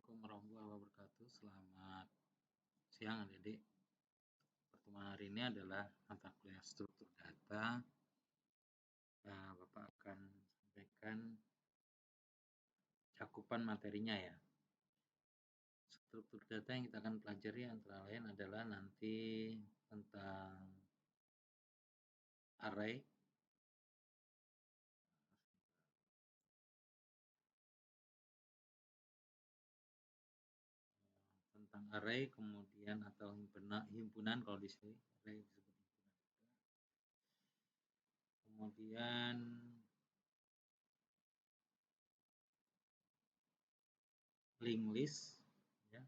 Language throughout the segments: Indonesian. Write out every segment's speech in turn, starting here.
Assalamualaikum warahmatullahi wabarakatuh. Selamat siang adik-adik. Pertemuan hari ini adalah mata kuliah struktur data. Bapak akan sampaikan cakupan materinya ya. Struktur data yang kita akan pelajari antara lain adalah nanti tentang array, kemudian atau himpunan kalau di sini array disebut himpunan. Kemudian linked list ya.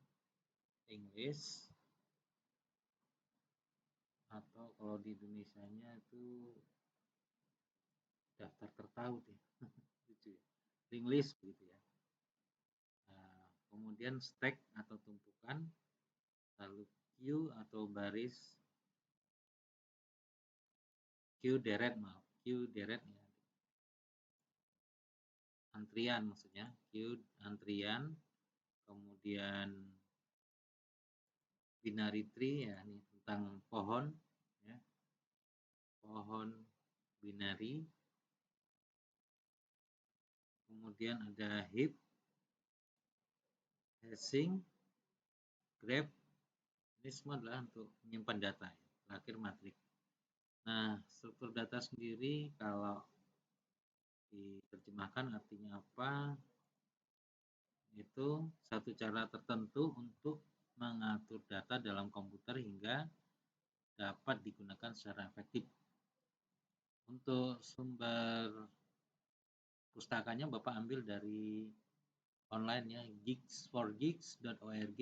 Linked list atau kalau di Indonesianya itu daftar tertaut ya. Lucu ya. Linked list begitu ya. Kemudian stack atau tumpukan, lalu queue atau baris, queue deret ya. Antrian maksudnya, queue antrian, kemudian binary tree ya, ini tentang pohon ya. Pohon binary. Kemudian ada heap, hashing, graph. Ini semua adalah untuk menyimpan data ya. Terakhir matrik. Nah, struktur data sendiri kalau diterjemahkan artinya apa? Itu satu cara tertentu untuk mengatur data dalam komputer hingga dapat digunakan secara efektif. Untuk sumber pustakanya Bapak ambil dari online ya, gigs4gigs.org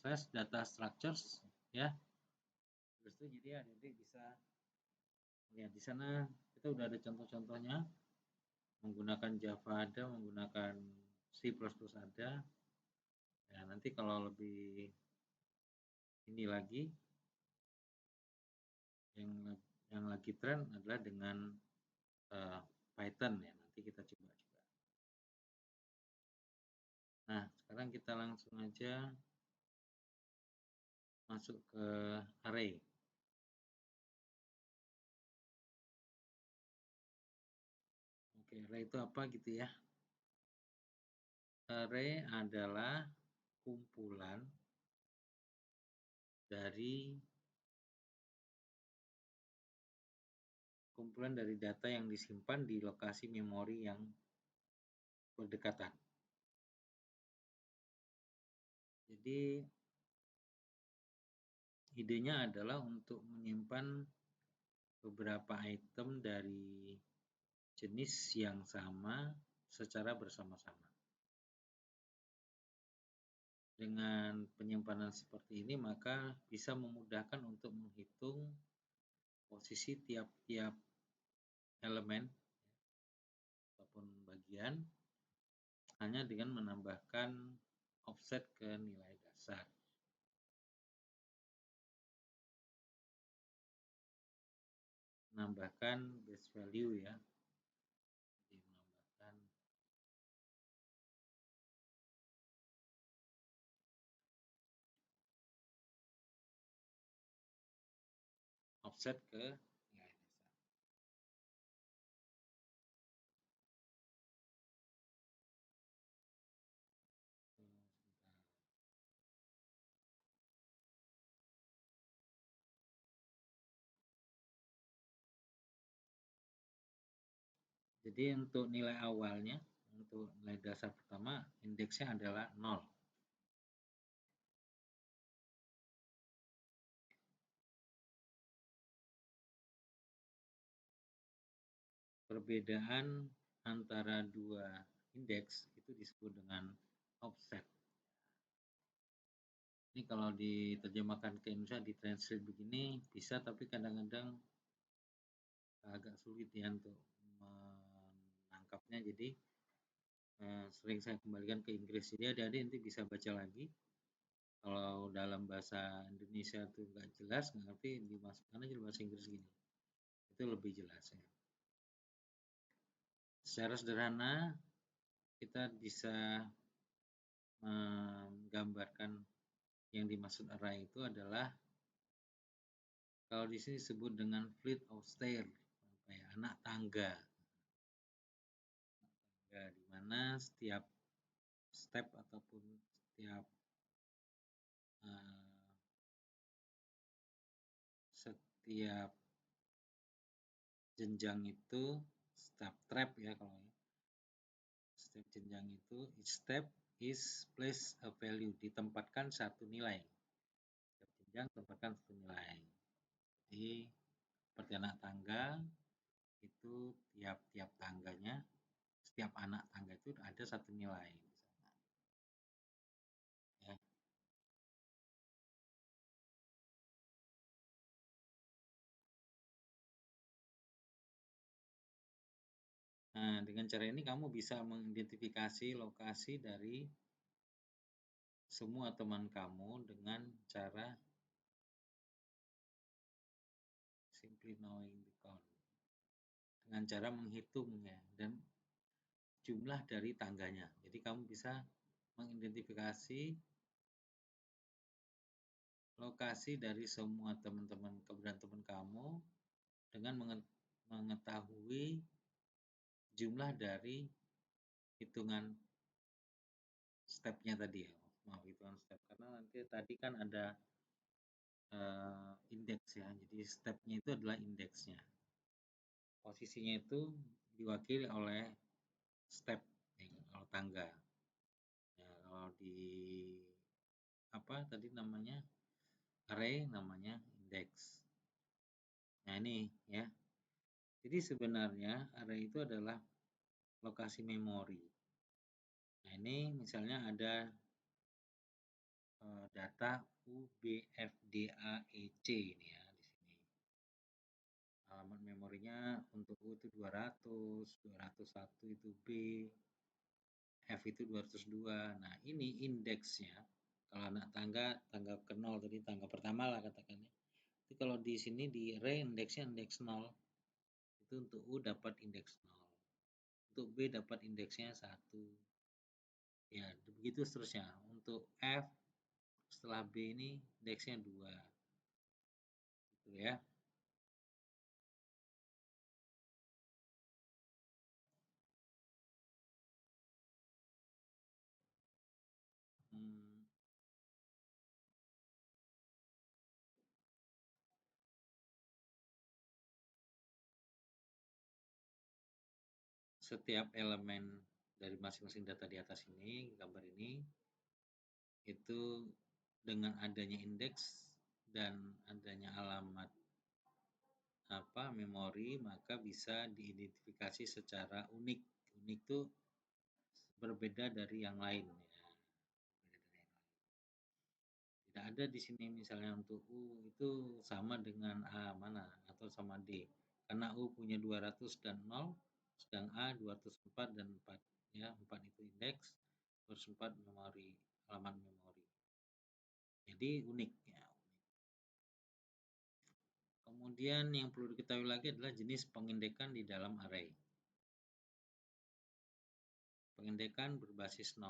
/data structures ya. Terus itu jadi adik-adik bisa lihat di sana kita udah ada contoh-contohnya, menggunakan Java ada, menggunakan C++ ada. Ya, nanti kalau lebih ini lagi yang lagi tren adalah dengan Python ya, nanti kita coba. Nah, sekarang kita langsung aja masuk ke array. Oke, array itu apa gitu ya? Array adalah kumpulan dari data yang disimpan di lokasi memori yang berdekatan. Jadi idenya adalah untuk menyimpan beberapa item dari jenis yang sama secara bersama-sama. Dengan penyimpanan seperti ini maka bisa memudahkan untuk menghitung posisi tiap-tiap elemen ataupun bagian hanya dengan menambahkan offset ke nilai dasar. Menambahkan base value ya. Jadi menambahkan offset ke nilai dasar. Jadi untuk nilai awalnya, untuk nilai dasar pertama, indeksnya adalah 0. Perbedaan antara dua indeks itu disebut dengan offset. Ini kalau diterjemahkan ke Indonesia, ditranslate begini bisa, tapi kadang-kadang agak sulit ya untuk menangkapnya. Jadi sering saya kembalikan ke Inggris. Jadi adik-adik nanti bisa baca lagi. Kalau dalam bahasa Indonesia itu nggak jelas, nggak ngerti, dimasukkan aja bahasa Inggris gini. Itu lebih jelas ya. Secara sederhana kita bisa menggambarkan yang dimaksud array itu adalah kalau di sini disebut dengan flight of stair, anak tangga. Ya, di mana setiap step ataupun setiap jenjang itu step trap ya kalau ya. Setiap jenjang itu each step is place a value, ditempatkan satu nilai. Setiap jenjang tempatkan satu nilai. Jadi seperti anak tangga itu tiap tangganya, setiap anak tangga itu ada satu nilai. Ya. Nah, dengan cara ini kamu bisa mengidentifikasi lokasi dari semua teman kamu dengan cara simply knowing the count. Dengan cara menghitung ya dan jumlah dari tangganya. Jadi kamu bisa mengidentifikasi lokasi dari semua teman-teman kamu dengan mengetahui jumlah dari hitungan stepnya tadi ya. Maaf, hitungan step karena nanti tadi kan ada indeks ya. Jadi stepnya itu adalah indeksnya. Posisinya itu diwakili oleh step ya, kalau tangga. Ya, kalau di apa tadi namanya array namanya indeks. Nah ini ya. Jadi sebenarnya array itu adalah lokasi memori. Nah ini misalnya ada data UBFDAEC ini ya di sini. Alamat memorinya untuk U itu 200, 201 itu B, F itu 202. Nah ini indeksnya. Kalau anak tangga ke 0 tadi tangga pertama lah katakannya. Jadi kalau di sini di array indeksnya indeks 0. Itu untuk U dapat indeks 0. Untuk B dapat indeksnya 1. Ya, begitu seterusnya. Untuk F setelah B ini indeksnya 2. Gitu ya. Setiap elemen dari masing-masing data di atas ini, gambar ini, itu dengan adanya indeks dan adanya alamat memori, maka bisa diidentifikasi secara unik. Unik itu berbeda dari yang lain ya. Tidak ada di sini misalnya untuk U itu sama dengan A mana atau sama D. Karena U punya 200 dan 0, sedang A 204 dan 4. Ya, 4 itu indeks, 204 memori, alamat memori. Jadi unik ya. Kemudian yang perlu diketahui lagi adalah jenis pengindekan di dalam array. Pengindekan berbasis 0.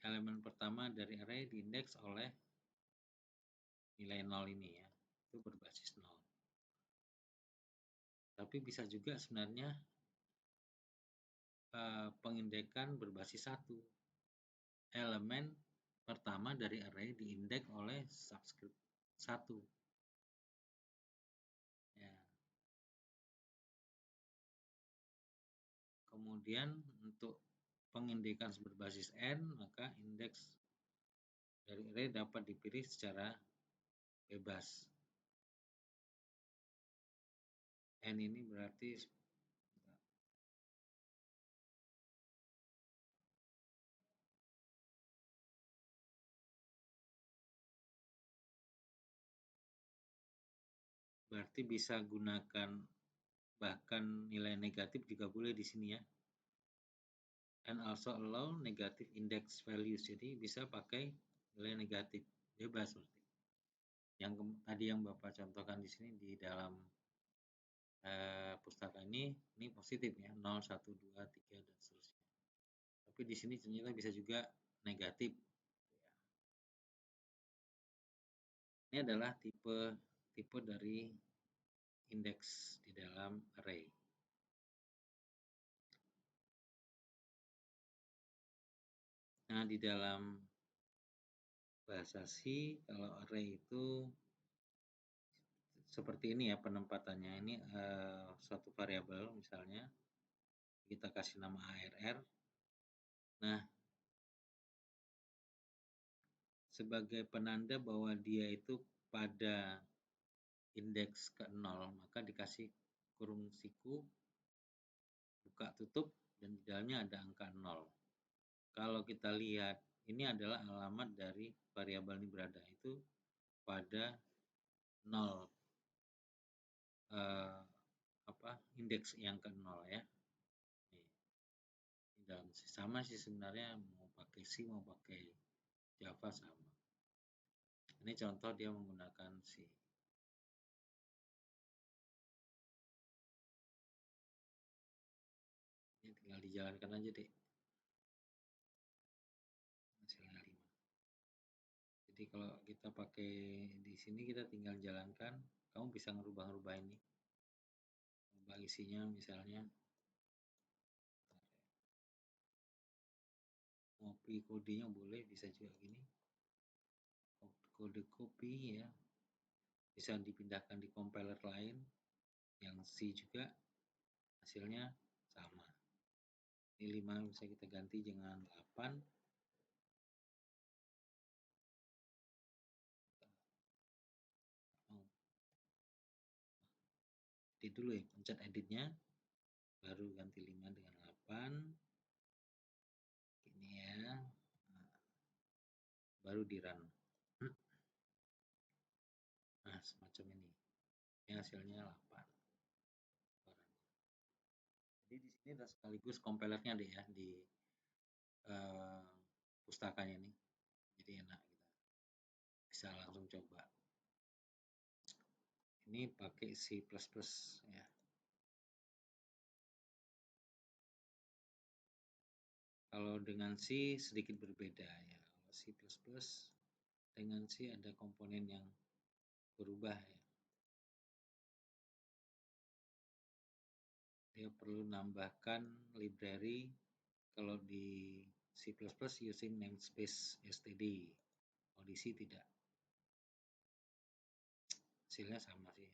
Elemen pertama dari array diindeks oleh nilai 0 ini ya. Itu berbasis 0. Tapi bisa juga sebenarnya pengindekan berbasis 1. Elemen pertama dari array diindeks oleh subscript 1. Ya. Kemudian untuk pengindekan berbasis n, maka indeks dari array dapat dipilih secara bebas. N ini berarti bisa gunakan bahkan nilai negatif juga boleh di sini ya. And also allow negative index values. Jadi bisa pakai nilai negatif bebas seperti yang tadi yang Bapak contohkan di sini di dalam pustaka ini positif ya, 0, 1, 2, 3 dan seterusnya. Tapi di sini ternyata bisa juga negatif. Ini adalah tipe dari indeks di dalam array. Nah, di dalam bahasa C, kalau array itu seperti ini ya penempatannya. Ini suatu variabel misalnya kita kasih nama ARR. Nah, sebagai penanda bahwa dia itu pada indeks ke-0, maka dikasih kurung siku, buka tutup, dan di dalamnya ada angka 0. Kalau kita lihat, ini adalah alamat dari variabel ini berada itu pada 0, indeks yang ke-0 ya. Dan sama sih sebenarnya, mau pakai C mau pakai Java sama. Ini contoh dia menggunakan C. Ini tinggal dijalankan aja deh. Hasilnya 5. Jadi kalau kita pakai di sini kita tinggal jalankan, kamu bisa ngerubah-ngerubah ini. Ubah isinya misalnya copy kodenya boleh, bisa juga gini. Kode copy ya. Bisa dipindahkan di compiler lain yang C juga, hasilnya sama. Ini 5 bisa kita ganti dengan 8. Edit dulu ya, pencet editnya, baru ganti 5 dengan 8. Ini ya, baru di run. Nah, semacam ini. Ini hasilnya 8. Jadi di sini ada sekaligus compilernya deh ya di pustakanya nih. Jadi enak kita bisa langsung coba. Ini pakai C++ ya. Kalau dengan C sedikit berbeda ya. Kalau C++ dengan C ada komponen yang berubah ya. Dia perlu nambahkan library kalau di C++ using namespace std. Kalau di C tidak. Hasilnya sama sih.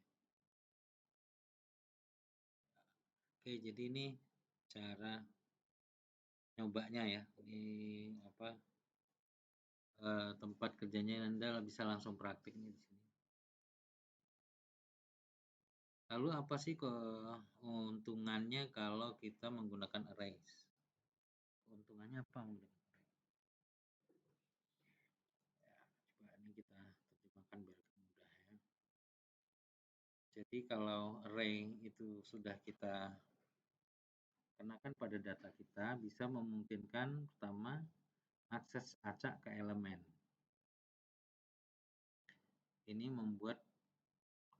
Oke, jadi ini cara nyobanya ya. Ini tempat kerjanya Anda bisa langsung praktiknya di sini. Lalu apa sih keuntungannya kalau kita menggunakan arrays? Keuntungannya apa menggunakan array? Ya, coba ini kita terjemahkan biar mudah ya. Jadi kalau array itu sudah kita kenakan pada data kita, bisa memungkinkan pertama akses acak ke elemen. Ini membuat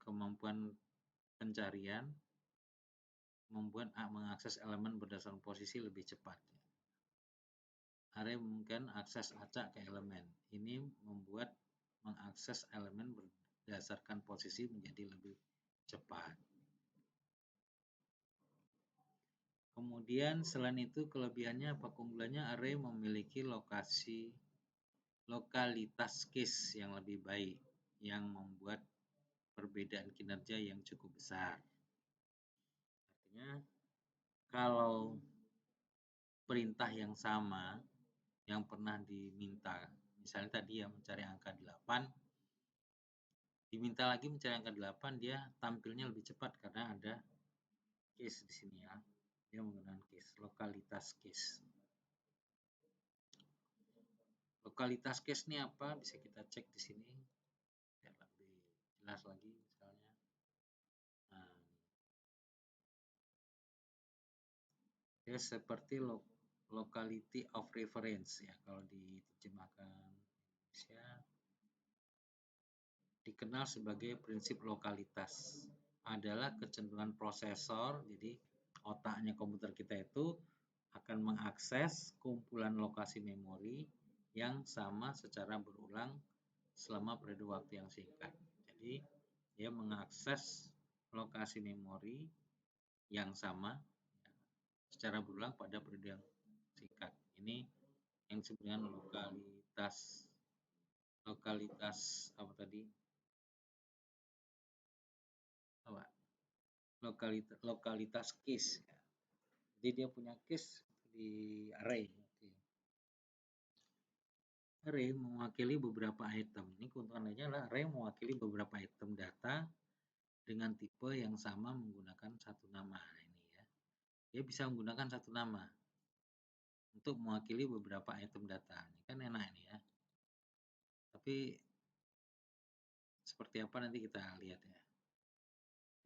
kemampuan pencarian, membuat mengakses elemen berdasarkan posisi lebih cepat. Array memungkinkan akses acak ke elemen. Ini membuat mengakses elemen berdasarkan posisi menjadi lebih cepat. Kemudian selain itu kelebihannya apa keunggulannya, array memiliki lokalitas case yang lebih baik yang membuat perbedaan kinerja yang cukup besar. Artinya kalau perintah yang sama yang pernah diminta, misalnya tadi ya mencari angka 8, diminta lagi mencari angka 8, dia tampilnya lebih cepat karena ada case di sini ya. Dia menggunakan case, lokalitas case. Lokalitas case ini apa? Bisa kita cek di sini biar lebih jelas lagi misalnya. Nah, dia seperti locality of reference ya kalau diterjemahkan Indonesia, dikenal sebagai prinsip lokalitas. adalah kecenderungan prosesor. Jadi otaknya komputer kita itu akan mengakses kumpulan lokasi memori yang sama secara berulang selama periode waktu yang singkat. Jadi dia mengakses lokasi memori yang sama secara berulang pada periode yang singkat. Ini yang disebut dengan lokalitas apa tadi? Apa? Lokalitas case. Jadi dia punya case di array. Array mewakili beberapa item. Ini keuntungannya adalah array mewakili beberapa item data dengan tipe yang sama menggunakan satu nama. Ini ya. Dia bisa menggunakan satu nama untuk mewakili beberapa item data. Ini kan enak ini ya. Tapi seperti apa nanti kita lihat ya.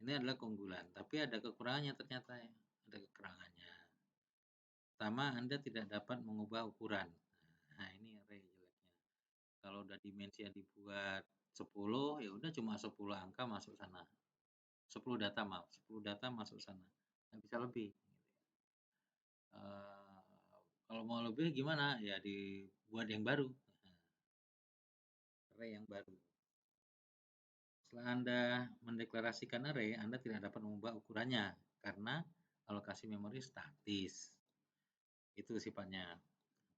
Ini adalah keunggulan, tapi ada kekurangannya ternyata ya. Ada kekurangannya. Pertama, Anda tidak dapat mengubah ukuran. Nah, ini array jeleknya. Kalau udah dimensinya dibuat 10, ya udah cuma 10 angka masuk sana. 10 data masuk sana. Nggak bisa lebih. Kalau mau lebih gimana? Ya dibuat yang baru. Array yang baru. Setelah Anda mendeklarasikan array, Anda tidak dapat mengubah ukurannya karena alokasi memori statis. Itu sifatnya.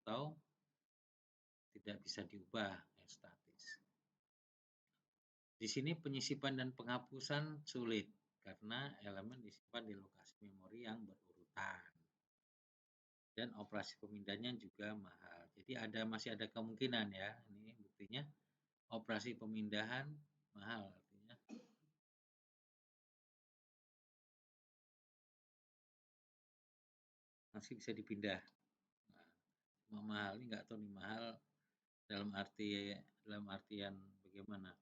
Atau tidak bisa diubah, statis. Di sini penyisipan dan penghapusan sulit karena elemen disimpan di lokasi memori yang berurutan. Dan operasi pemindahnya juga mahal. Jadi masih ada kemungkinan ya. Ini buktinya operasi pemindahan mahal artinya. Masih bisa dipindah. Nah, mahal ini nggak tahu nih mahal dalam artian bagaimana?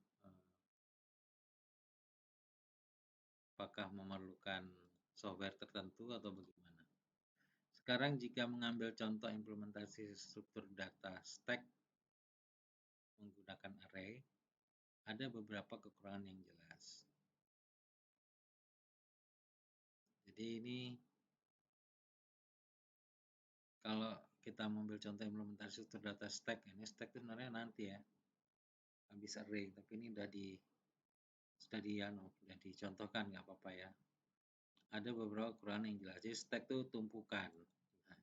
Apakah memerlukan software tertentu atau bagaimana? Sekarang jika mengambil contoh implementasi struktur data stack menggunakan array, ada beberapa kekurangan yang jelas. Jadi ini kalau kita mengambil contoh implementasi struktur data stack, ini stack itu sebenarnya nanti ya, habis array, tapi ini sudah dicontohkan nggak apa-apa ya. Ada beberapa kekurangan yang jelas. Jadi stack itu tumpukan. Nah,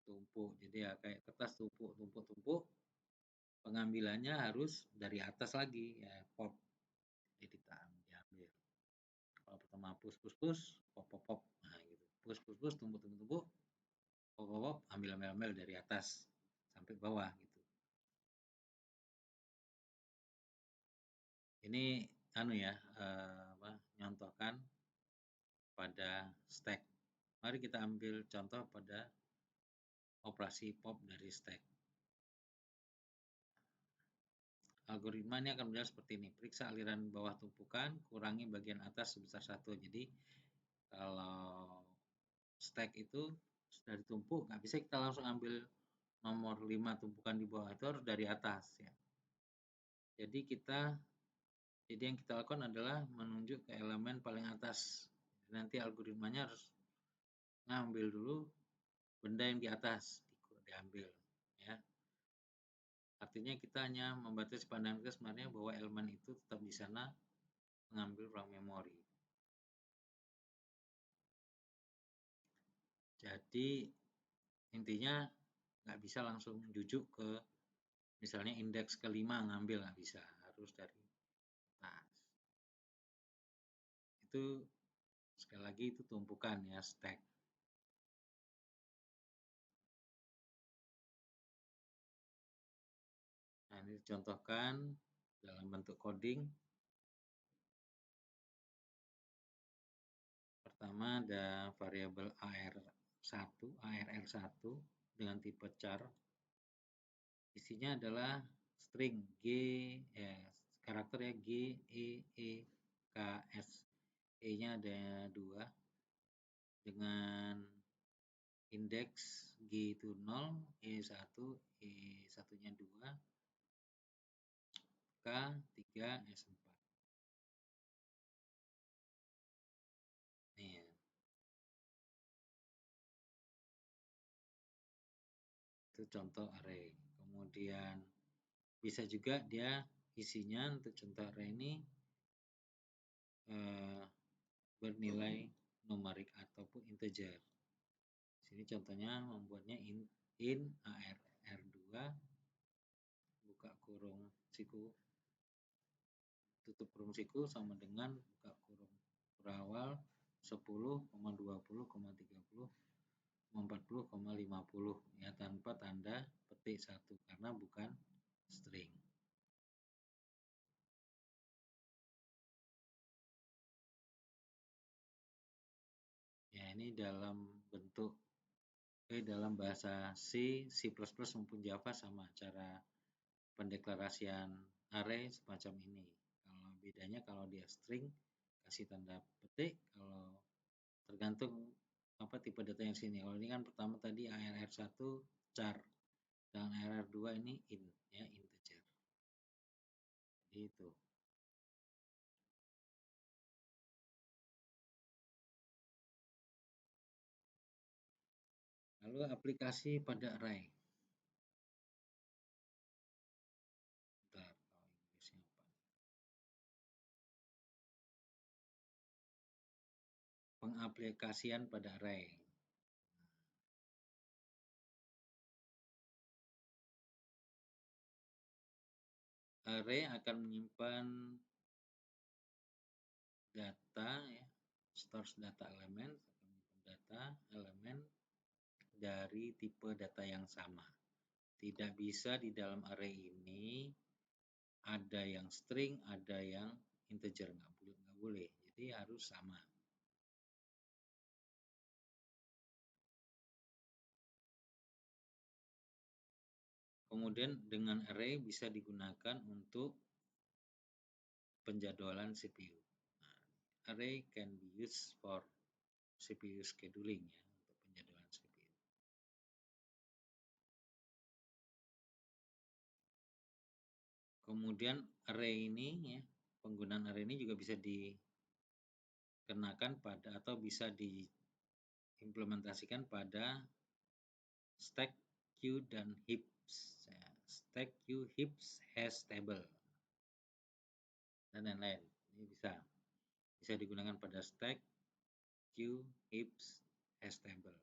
tumpuk. Jadi ya kayak kertas tumpuk. Pengambilannya harus dari atas lagi ya, pop. Jadi diambil. Kalau pertama push, pop. Nah, gitu. Push, tumpuk. Pop, ambil dari atas sampai bawah gitu. Ini nyontohkan pada stack. Mari kita ambil contoh pada operasi pop dari stack. Algoritma ini akan berjalan seperti ini. Periksa aliran bawah tumpukan, kurangi bagian atas sebesar 1. Jadi kalau stack itu sudah ditumpuk, nggak bisa kita langsung ambil nomor 5 tumpukan di bawah, itu harus dari atas ya. Jadi yang kita lakukan adalah menunjuk ke elemen paling atas. Nanti algoritmanya harus ngambil dulu benda yang di atas, diambil ya. Artinya kita hanya membatasi pandangan kita sebenarnya bahwa elemen itu tetap di sana mengambil ruang memori. Jadi intinya nggak bisa langsung jujuk ke misalnya indeks kelima ngambil, nggak bisa, harus dari atas. Itu sekali lagi itu tumpukan ya, stack. Nah, ini dicontohkan dalam bentuk coding. Pertama ada variabel ARR1 dengan tipe char. Isinya adalah string karakternya G, E, K, S. E-nya ada 2 dengan indeks G itu 0, E1, E1-nya 2, K 3, S4. Itu contoh array. Kemudian bisa juga dia isinya untuk contoh array ini bernilai numerik ataupun integer. Sini contohnya membuatnya in ARR2 buka kurung siku tutup kurung siku sama dengan buka kurung berawal 10,20,30,40,50 ya tanpa tanda petik 1 karena bukan string. Ya ini dalam bentuk dalam bahasa C, C++ maupun Java sama cara pendeklarasian array semacam ini. Kalau bedanya kalau dia string kasih tanda petik, kalau tergantung apa tipe data yang sini. Kalau ini kan pertama tadi ARR1 char dan ARR2 ini int ya integer. Jadi itu. Lalu aplikasi pada array. Bentar, kalau Inggrisnya apa? Pengaplikasian pada array. Array akan menyimpan data ya, stores data elemen, data elemen dari tipe data yang sama. Tidak bisa di dalam array ini ada yang string, ada yang integer, nggak boleh. Jadi harus sama. Kemudian dengan array bisa digunakan untuk penjadwalan CPU. Nah, array can be used for CPU scheduling ya, untuk penjadwalan CPU. Kemudian array ini ya, penggunaan array ini juga bisa dikenakan pada atau bisa diimplementasikan pada stack, queue, dan heaps. Ya, stack, queue, heaps, hash table, dan lain-lain. Ini bisa digunakan pada stack, queue, heaps, hash table.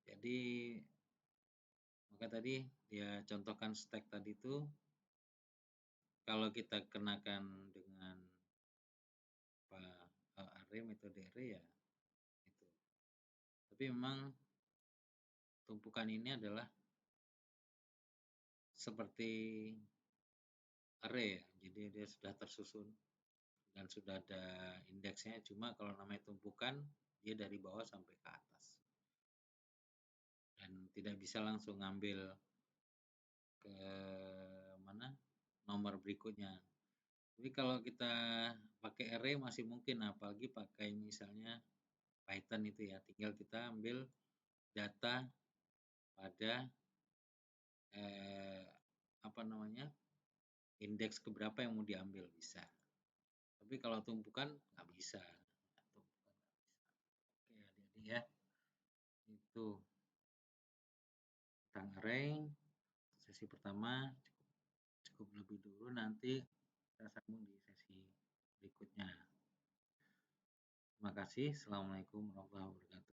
Jadi maka tadi dia contohkan stack tadi itu kalau kita kenakan dengan array, metode array ya itu. Tapi memang tumpukan ini adalah seperti array ya, jadi dia sudah tersusun dan sudah ada indeksnya. Cuma kalau namanya tumpukan dia dari bawah sampai ke atas dan tidak bisa langsung ngambil ke mana nomor berikutnya. Tapi kalau kita pakai array masih mungkin, apalagi pakai misalnya Python itu ya, tinggal kita ambil data pada indeks keberapa yang mau diambil bisa. Tapi kalau tumpukan nggak bisa. Oke adik-adik ya, itu tentang array sesi pertama cukup lebih dulu, nanti kita sambung di sesi berikutnya. Terima kasih. Assalamualaikum warahmatullahi wabarakatuh.